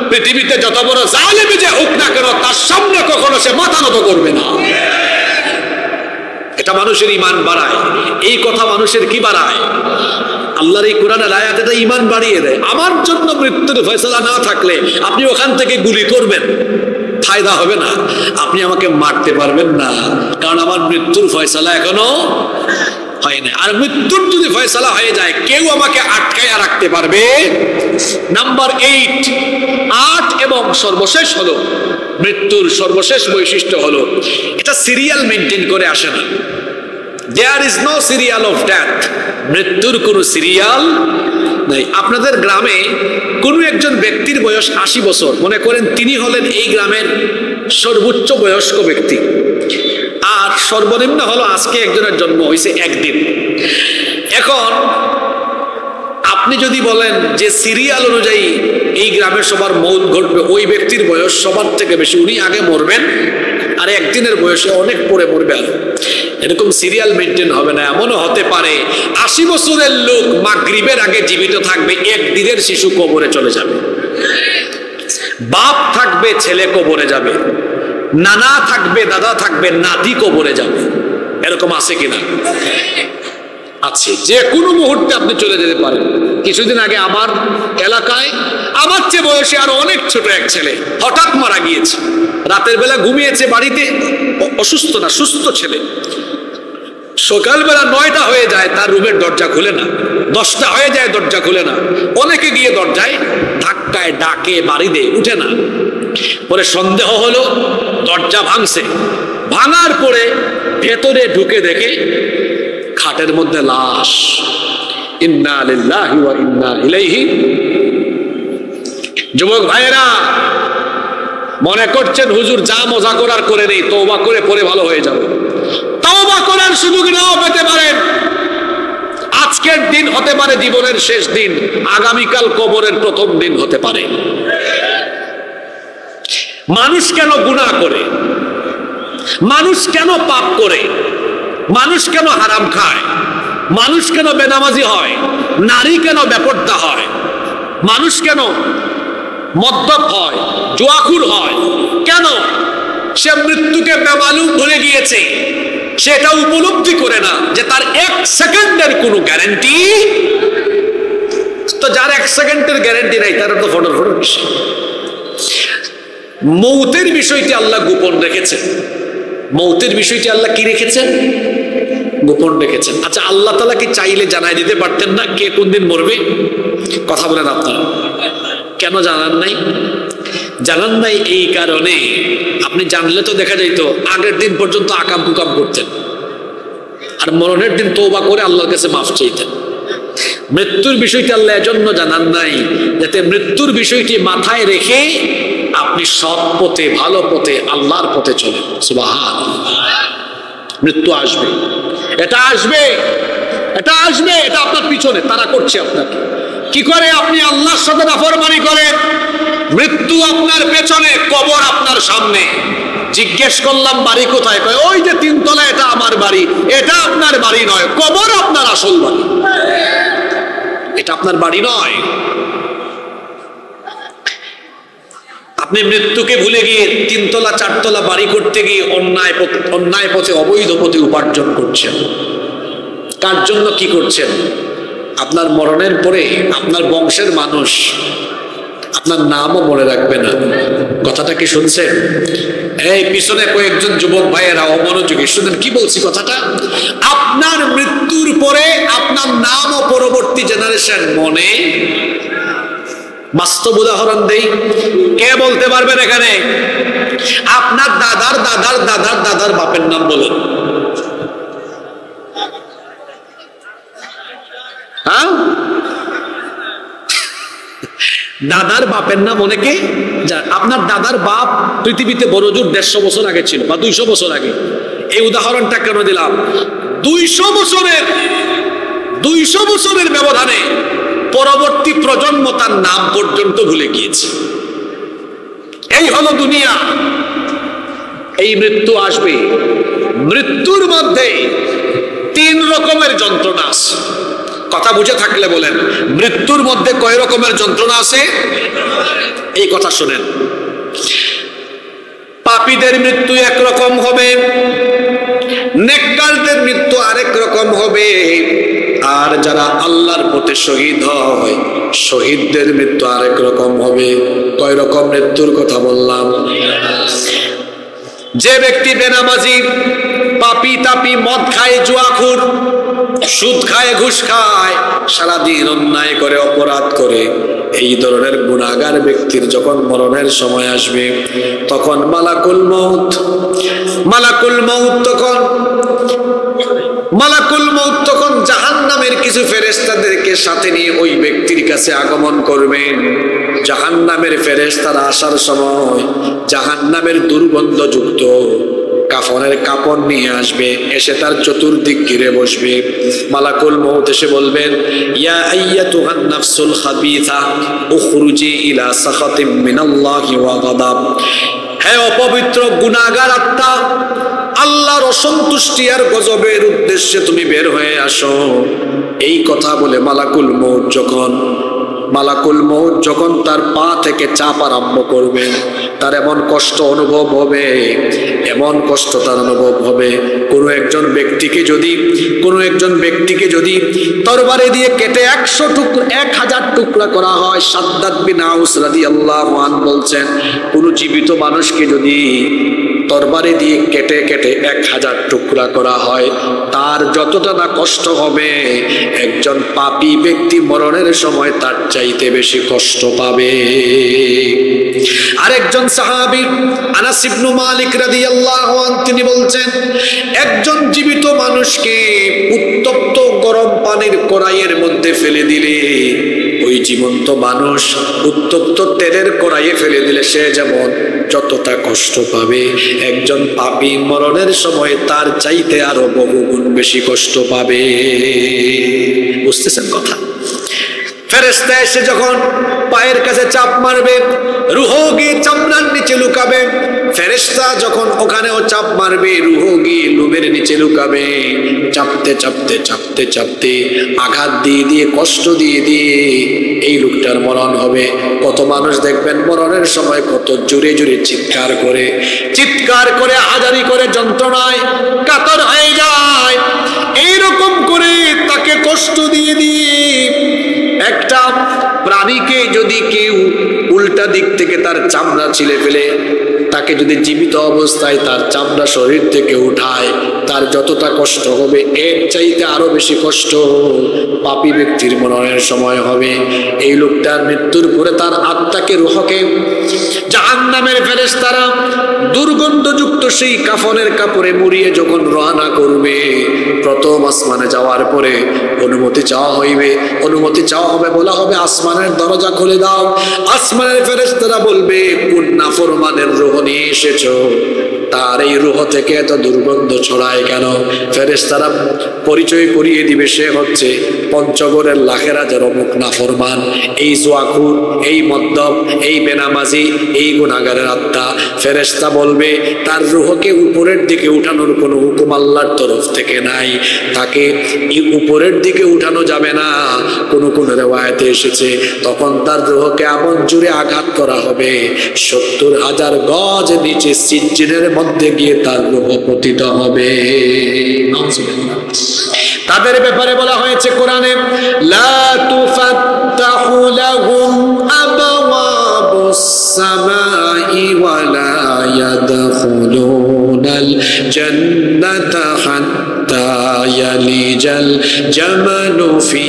পৃথিবীতে যত বড় জালিম যে হোক না কেন, তার সামনে কখনো সে মাথা নত করবে না। এটা মানুষের ঈমান বাড়ায়। এই কথা মানুষের কি বাড়ায়? আল্লাহর এই কোরআনের আয়াত এটা ঈমান বাড়িয়ে দেয়। আমার জন্য মৃত্যুর ফয়সালা না থাকলে আপনি ওখান থেকে গুলি করবেন, ফায়দা হবে না। আপনি আমাকে মারতে পারবেন না, কারণ আমার মৃত্যুর ফয়সালা এখনো হয় না। আর মৃত্যুর যদি ফয়সালা হয়ে যায়, কেউ আমাকে আটকায় রাখতে পারবে। নাম্বার 8 এবং সর্বশেষ হলো, মৃত্যুর সর্বশেষ বৈশিষ্ট্য হলো, এটা সিরিয়াল মেনটেন করে আসে না। There is no serial of death. মৃত্যুর কোনো সিরিয়াল নাই। আপনাদের গ্রামে কোনো একজন ব্যক্তির বয়স 80 বছর, মনে করেন তিনি হলেন এই গ্রামের সর্বোচ্চ বয়স্ক ব্যক্তি, আর সর্বনিম্ন হলো আজকে একজনের জন্ম হয়েছে 1 দিন। এখন আপনি যদি বলেন যে সিরিয়াল অনুযায়ী এই গ্রামের সবার মৌত ঘটবে, ওই ব্যক্তির বয়স সবার থেকে বেশি, উনি আগে মরবেন, আর একদিনের বয়সে অনেক পরে মরবে। আর এরকম সিরিয়াল মেনটেন হবে না। এমনও হতে পারে 80 বছরের লোক মাগরিবের আগে জীবিত থাকবে, 1 দিনের শিশু কবরে চলে যাবে। বাপ থাকবে ছেলে কবরে যাবে, নানা থাকবে দাদা থাকবে নাতি কবরে যাবে, এরকম আছে কিনা? আছে। যে কোনো মুহূর্তে আপনি চলে যেতে পারেন। কিছুদিন আগে আমার এলাকায় আমার চেয়ে বয়সে আরো অনেক ছোট এক ছেলে হঠাৎ মারা গিয়েছে। রাতের বেলা ঘুমিয়েছে বাড়িতে, অসুস্থ না, সুস্থ ছেলে। সকালবেলা 9টা হয়ে যায়, তার রুমের দরজা খুলে না, 10টা হয়ে যায় দরজা খুলে না, অনেকে গিয়ে দরজায় ধাক্কায় ডাকে বাড়ি দেয়, উঠে না। পরে সন্দেহ হলো, দরজা ভাঙছে, ভাঙার পরে ভেতরে ঢুকে দেখে খাটের মধ্যে লাশ। ইন্না লিল্লাহি ওয়া ইন্না ইলাইহি। যুবক ভাইয়েরা, মনে করছেন হুজুর যা মজা করার করে নেই, তওবা করে পরে ভালো হয়ে যাবে। তওবা করার সুযোগ নাও পেতে পারেন। আজকের দিন হতে পারে জীবনের শেষ দিন, আগামীকাল কবরের প্রথম দিন হতে পারে। মানুষ কেন গুনাহ করে? মানুষ কেন পাপ করে? মানুষ কেন হারাম খায়? মানুষ কেন বেনামাজি হয়? নারী কেন বেপর্দা হয়? মানুষ কেন মদ্যপ হয়, জুয়াখুর হয়? কেন? সে মৃত্যুকে বেমালুম ভুলে গিয়েছে, সেটা উপলব্ধি করে না যে তার 1 সেকেন্ডের কোনো গ্যারান্টি। তো যার 1 সেকেন্ডের গ্যারান্টি নাই তারা তো ফটোর ফটো। মৌতের বিষয়টি আল্লাহ গোপন রেখেছেন। মৌতের বিষয়টি আল্লাহ কি রেখেছেন? গোপন রেখেছেন। আচ্ছা, আল্লাহ তাআলা কি চাইলে জানাই দিতে পারতেন না কে কোন দিন মরবে? কথা বলেন আপনারা, কেন জানান নাই? জানান নাই এই কারণে, আপনি জানলে তো দেখা যাইতো আগের দিন পর্যন্ত আকাম কুকাম করতেন, আর মরণের দিন তওবা করে আল্লাহর কাছে মাফ চাইতেন। মৃত্যুর বিষয়টি আল্লাহ এজন্য জানান নাই যাতে মৃত্যুর বিষয়টি মাথায় রেখে আপনি সৎ পথে, ভালো পথে, আল্লাহর পথে চলেন। সুবহানাল্লাহ। মৃত্যু আসবে, এটা আসবে, এটা আসবে, এটা আপনার পিছনে তারা করছে আপনাকে। কি করে? আপনি আল্লাহর সাথে নাফরমানি করেন। মৃত্যু আপনার পেছনে, কবর আপনার সামনে। জিজ্ঞেস করলাম বাড়ি কোথায়? কয় ওই যে 3 তলা, এটা আমার বাড়ি। এটা আপনার বাড়ি নয়, কবর আপনার আসল বাড়ি, এটা আপনার বাড়ি নয়। আপনি মৃত্যুকে ভুলে গিয়ে 3 তলা 4 তলা বাড়ি করতে গিয়ে অন্যায় পথে, অবৈধ পথে উপার্জন করছেন। কার জন্য কি করছেন? আপনার মরণের পরে আপনার বংশের মানুষ আপনার নামও মনে রাখবে না। কথাটা কি শুনছেন? এই পিছনে কয়েকজন যুবক ভাইয়েরা অমনোযোগী, শুনেন কি বলছি কথাটা। আপনার মৃত্যুর পরে আপনার নামও পরবর্তী জেনারেশন মনে। বাস্তব উদাহরণ দেই, কে বলতে পারবেন এখানে? আপনার দাদার দাদার দাদার দাদার বাপের নাম বলেন। হ্যাঁ, দাদার বাপের নাম অনেকে। আপনার দাদার বাপ পৃথিবীতে বড় জোর 150 বছর আগে ছিল, বা 200 বছর আগে। এই উদাহরণটা কেন দিলাম? 200 বছরের ব্যবধানে পরবর্তী প্রজন্ম তার নাম পর্যন্ত ভুলে গিয়েছে। এই হলো দুনিয়া। এই মৃত্যু আসবে। মৃত্যুর মধ্যে 3 রকমের যন্ত্রণা আছে। কথা বুঝে থাকলে বলেন, মৃত্যুর মধ্যে কয় রকমের যন্ত্রণা আছে? এই কথা শুনেন। পাপীদের মৃত্যু একরকম হবে, নেককারদের মৃত্যু আরেক রকম হবে, আর যারা আল্লাহর পথে শহীদ হয় শহীদদের মৃত্যু আরেক রকম হবে। কয় রকম মৃত্যুর কথা বললাম? যে ব্যক্তি বেনামাজি, পাপী তাপী, মদ খায়, জুয়াখুর, সুদ খায়, ঘুষ খায়, সারাদিন অন্যায় করে, অপরাধ করে, এই ধরনের গুনাহগার ব্যক্তির যখন মরণের সময় আসবে তখন মালাকুল মউত তখন জাহান্নামের কিছু ফেরেশতাদেরকে সাথে নিয়ে ওই ব্যক্তির কাছে আগমন করবেন। জাহান্নামের ফেরেশতারা আসার সময় জাহান্নামের দুর্গন্ধযুক্ত কাফনের কাপড় নিয়ে আসবে, এসে তার চতুর্দিক ঘিরে বসবে। মালাকুল মউত এসে বলবেন, ইয়া আইয়াতুহান নাফসুল খাবিথা উখরুজি ইলা সাখাতিম মিনাল্লাহি ওয়া গাদাব। হে অপবিত্র গুনাহগার আত্মা, আল্লাহর অসন্তুষ্টি আর গজবের উদ্দেশ্যে তুমি বের হয়ে আসো। এই কথা বলে মালাকুল মউত যখন মালাকুল মউত যখন তার পা থেকে চাপ আরম্ভ করবেন, তার এমন কষ্ট অনুভব হবে, এমন কষ্ট তার অনুভব হবে। কোনো একজন ব্যক্তিকে যদি তরবারি দিয়ে কেটে 1000 টুকরা করা হয়, সাদ্দাদ বিন আউস রাদিয়াল্লাহু আনহু বলছেন, কোন জীবিত মানুষকে যদি তরবারি দিয়ে কেটে কেটে 1000 টুকরা করা হয়, তার যতটা না কষ্ট হবে, একজন পাপী ব্যক্তি মরণের সময় তার চাইতে বেশি কষ্ট পাবে। আরেকজন সাহাবী আনাস ইবনে মালিক রাদিয়াল্লাহু আনহু তিনি বলছেন, একজন জীবিত মানুষকে উত্তপ্ত গরম পানির কড়াইয়ের মধ্যে ফেলে দিলে, ওই জীবন্ত মানুষ উত্তপ্ত তেলের কড়াইয়ে ফেলে দিলে সে যেমন যতটা কষ্ট পাবে, একজন পাপী মরণের সময় তার চাইতে আরো বহুগুণ বেশি কষ্ট পাবে। বুঝতেছেন কথা? ফেরেশতা এসে যখন পায়ের কাছে চাপ মারবে, রূহ গিয়ে চামড়ার নিচে লুকাবে। ফেরেশতা যখন ওখানেও চাপ মারবে, রূহ গিয়ে লোমের নিচে লুকাবে। চাপতে চাপতে চাপতে চাপতে আঘাত দিয়ে দিয়ে কষ্ট দিয়ে দিয়ে এই লোকটার মরণ হবে। কত মানুষ দেখবেন মরণের সময় কত জোরে জোরে চিৎকার করে হাজারি করে যন্ত্রণায় কাতর হয়ে যায়। এইরকম করে তাকে কষ্ট দিয়ে দিয়ে একটা প্রাণীকে যদি কেউ উল্টা দিক থেকে তার চামড়া ছিলে ফেলে, তাকে যদি জীবিত অবস্থায় তার চামড়া শরীর থেকে উঠায়, তার যতটা কষ্ট হবে এর চাইতে আরো বেশি কষ্ট পাপী ব্যক্তির মরণের সময় হবে। এই লোকটার মৃত্যুর পরে তার আত্মাকে, রূহকে জাহান্নামের ফেরেশতারা দুর্গন্ধযুক্ত সেই কাফনের কাপড়ে মুড়িয়ে যখন রওনা করবে, প্রথম আসমানে যাওয়ার পরে অনুমতি চাওয়া হবে, বলা হবে আসমানের দরজা খুলে দাও। আসমানের ফেরেশতারা বলবে, কোন নাফরমানের রূহ নিয়ে এসেছো, তার এই রূহ থেকে এত দুর্গন্ধ ছড়ায় কেন? ফেরেশতারা পরিচয় করিয়ে দিবে, সে হচ্ছে পঞ্চগড়ের লাখেরাজের অমুক নাফরমান, এই জুয়াখুর, এই মদ্যপ, এই বেনামাজি, এই গুনাহগারের আত্মা। ফেরেশতা বলবে, তার রূহকে উপরের দিকে উঠানোর কোনো হুকুম আল্লাহর তরফ থেকে নাই, তাকে উপরের দিকে উঠানো যাবে না। কোন রিওয়ায়াতে এসেছে তখন তার রূহকে এমন জোরে আঘাত করা হবে, 70,000 গজ নিচে সিজ্জিনের মধ্যে গিয়ে তার রূহ পতিত হবে। তাদের ব্যাপারে বলা হয়েছে কোরআনে, লা তুফাত্তাহু লাহুম আবওয়াবুস সামাই ওয়া লা ইয়াদখুলুনাল জান্নাতা হাত্তা ইয়ালিজাল জামালু ফি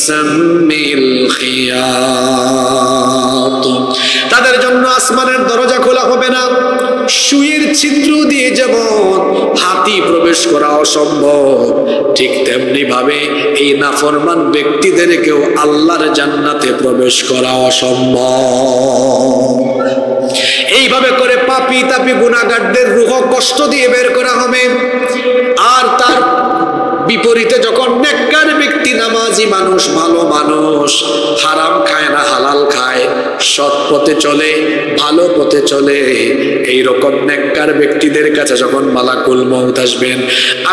সামিল খিয়াত। তাদের জন্য আসমানের দরজা খোলা হবে না। সুইয়ের ছিদ্র দিয়ে যেমন হাতি প্রবেশ করা অসম্ভব, ঠিক তেমনি ভাবে এই নাফরমান ব্যক্তিদেরকেও আল্লাহর জান্নাতে প্রবেশ করা অসম্ভব। এইভাবে করে পাপী তাপী গুনাহগারদের রূহ কষ্ট দিয়ে বের করা হবে। আর তার বিপরীতে যখন নেককার ব্যক্তি, নামাজি মানুষ, ভালো মানুষ, হারাম খায় না হালাল খায়, সৎ পথে চলে, ভালো পথে চলে, এইরকম নেককার ব্যক্তিদের কাছে যখন মালাকুল মউত আসবেন,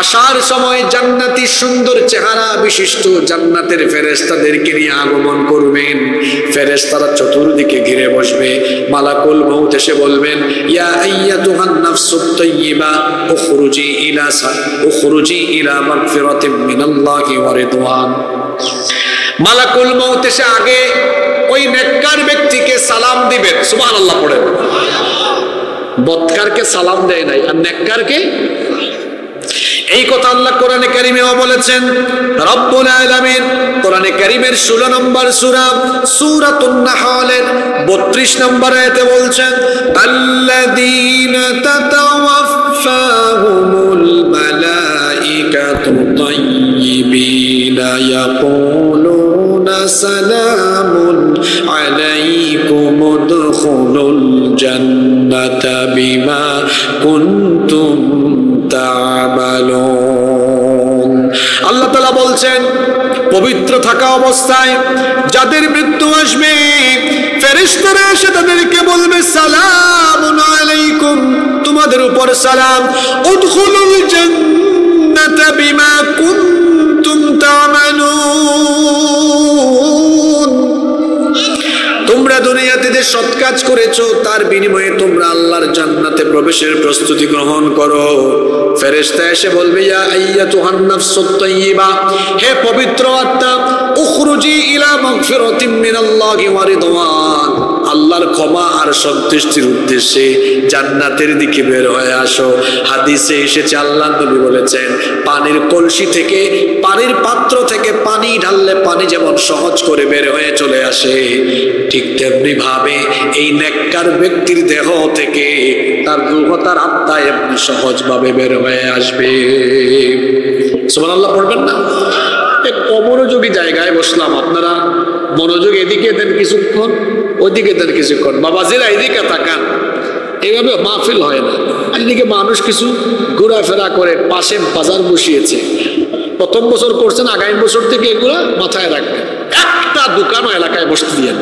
আসার সময় জান্নাতি সুন্দর চেহারা বিশিষ্ট জান্নাতের ফেরেশতাদেরকে নিয়ে আগমন করবেন। ফেরেশতারা চতুর্দিকে ঘিরে বসবে। মালাকুল মউত এসে বলবেন, ইয়া আইয়াতুহান নাফসুত তাইয়্যিবা উখরুজি ইলা মাগফিরাতিম মিনাল্লাহি ওয়া রিদওয়ান। মালাকুল মউত এসে আগে ওই নেককার ব্যক্তিকে সালাম দিবেন, সুবহানাল্লাহ পড়েন। বদকারকে সালাম দেয় নাই, আর নেককারকে। এই কথা আল্লাহ কোরআনে কারীমেও বলেছেন। রব্বুল আলামিন কোরআনে কারীমের 16 নম্বর সূরা সূরাতুন নাহলের 32 নম্বর আয়াতে বলছেন, আল্লাযীনা তাতাওয়াফাহুমুল মালাইকাতু তাইয়্যিবিনা ইয়াকুলুনা সালামুন আলাইকুম উদখুলুল জান্নাতা বিমা কুনতুম তা'মালুন। আল্লাহ তাআলা বলছেন, পবিত্র থাকা অবস্থায় যাদের মৃত্যু আসবে, ফেরেশতারা এসে তাদেরকে বলবে, সালামুন আলাইকুম, তোমাদের উপর সালাম, উদখুলুল জান্নাতা বিমা কুনতুম তা'মালুন, যে সৎ কাজ করেছো তার বিনিময়ে তোমরা আল্লাহর জান্নাতে প্রবেশের প্রস্তুতি গ্রহণ করো। ফেরেশতা এসে বলবে, ইয়া আইয়াতুহান নাফসুত তাইয়্যিবা, হে পবিত্র আত্মা, উখরুজি ইলা মাগফিরাতিম মিনাল্লাহি ওয়া রিদওয়ান, আল্লাহর ক্ষমা আর সন্তুষ্টির উদ্দেশ্যে জান্নাতের দিকে বের হয়ে আসো। হাদিসে এসেছে, আল্লাহর নবী বলেছেন, পানির কলসি থেকে, পানির পাত্র থেকে পানি ঢাললে পানি যেমন সহজ করে বের হয়ে চলে আসে, ঠিক তেমনি ভাবে এই নেককার ব্যক্তির দেহ থেকে তার রূহ, তার আত্মা এমনি সহজ ভাবে বের হয়ে আসবে। সুবহানাল্লাহ পড়বেন না? এক অমনোযোগী জায়গায় বসলাম, আপনারা মনোযোগ এদিকে দেন কিছুক্ষণ, ওইদিকে দেন কিছুক্ষণ, বাবাজিরা এদিকে তাকান। এইভাবে মাহফিল হয় না। এদিকে মানুষ কিছু ঘোরাফেরা করে, পাশে বাজার বসিয়েছে, প্রথম বছর করছেন, আগামী বছর থেকে এগুলা মাথায় রাখবেন। একটা দোকানও এলাকায় বসতে দিয়ে,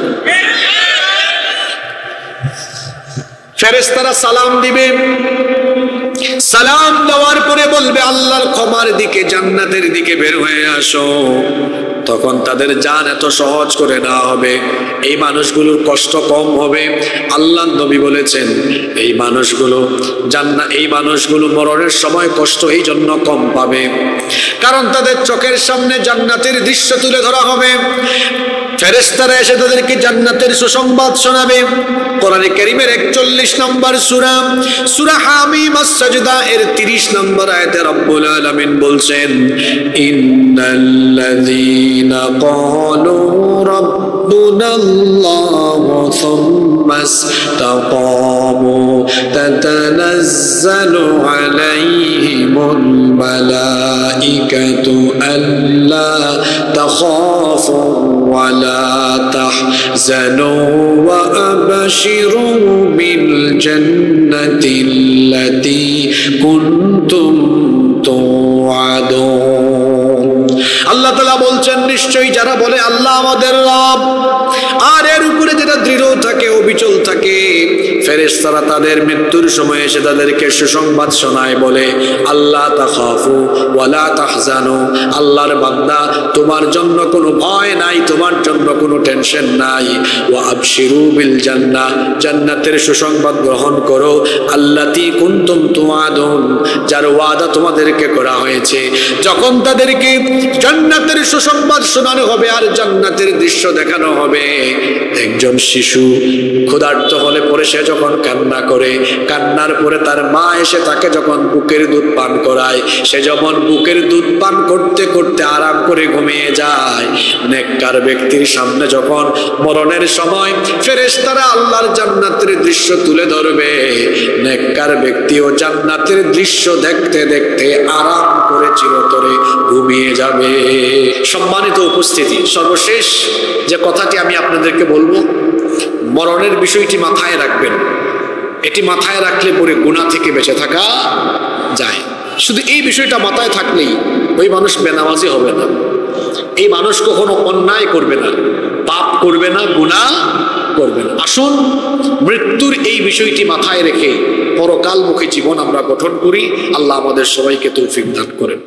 ফেরেশতারা সালাম দিবে, সালাম দেওয়ার পরে বলবে, আল্লাহর ক্ষমার দিকে, জান্নাতের দিকে বের হয়ে আসো। তখন তাদের জান এত সহজ করে না হবে, এই মানুষগুলোর কষ্ট কম হবে। আল্লাহর নবী বলেছেন, এই মানুষগুলো মরণের সময় কষ্ট এই জন্য কম পাবে, কারণ তাদের চোখের সামনে জান্নাতের দৃশ্য তুলে ধরা হবে। ফেরেশতারা এসে তাদেরকে জান্নাতের সুসংবাদ শোনাবে। কোরআনে কারীমের 41 নম্বর সূরা, সূরা হামিম আস-সাজদা এর 30 নম্বর আয়াতে রব্বুল আলামিন বলছেন, ইন্নাল্লাযীনা ক্বালু রাব্বুনাল্লাহু সুম্মা ইসতাকামু তাতানাজ্জালু আলাইহিমুল মালাইকাতু আল্লা তাখাফু ولا تحزنوا وأبشروا بالجنة التي كنتم توعدون। আল্লাহ তাআলা বলছেন, নিশ্চয়ই যারা বলে আল্লাহ আমাদের রব, আর এর উপরে যেটা দৃঢ় থাকে, অবিচল থাকে, ফেরেশতারা তাদের মৃত্যুর সময় এসে তাদেরকে সুসংবাদ শোনায়, বলে, আল্লাহ তাখাফু ওয়ালা তাহজানু, আল্লাহর বান্দা তোমার জন্য কোনো ভয় নাই, তোমার জন্য কোনো টেনশন নাই। ওয়া আবশিরু বিল জান্নাহ, জান্নাতের সুসংবাদ গ্রহণ করো, আল্লাতী কুনতুম তুআদুন, যার ওয়াদা তোমাদেরকে করা হয়েছে। যখন তাদেরকে জান্নাতের সুসংবাদ শোনানো হবে আর জান্নাতের দৃশ্য দেখানো হবে, একজন শিশু ক্ষুধার্ত হলে পরে সে যখন কান্না করে, কান্নার পরে তার মা এসে তাকে যখন বুকের দুধ পান করায়, সে যখন বুকের দুধ পান করতে করতে আরাম করে ঘুমিয়ে যায়, নেককার ব্যক্তির সামনে যখন মরণের সময় ফেরেশতারা আল্লাহর জান্নাতের দৃশ্য তুলে ধরবে, নেককার ব্যক্তিও জান্নাতের দৃশ্য দেখতে দেখতে আরাম করে চিরতরে ঘুমিয়ে যাবে। সম্মানিত উপস্থিতি, সর্বশেষ যে কথাটি আমি আপনাদেরকে বলবো, মরণের বিষয়টি মাথায় রাখবেন। এটি মাথায় রাখলে পরে গুনাহ থেকে বেঁচে থাকা যায়। শুধু এই বিষয়টা মাথায় থাকলেই ওই মানুষ বেনামাজি হবে না, এই মানুষ কখনো অন্যায় করবে না, পাপ করবে না, গুনাহ করবে না। আসুন মৃত্যুর এই বিষয়টি মাথায় রেখে পরকালমুখী জীবন আমরা গঠন করি। আল্লাহ আমাদের সবাইকে তৌফিক দান করেন।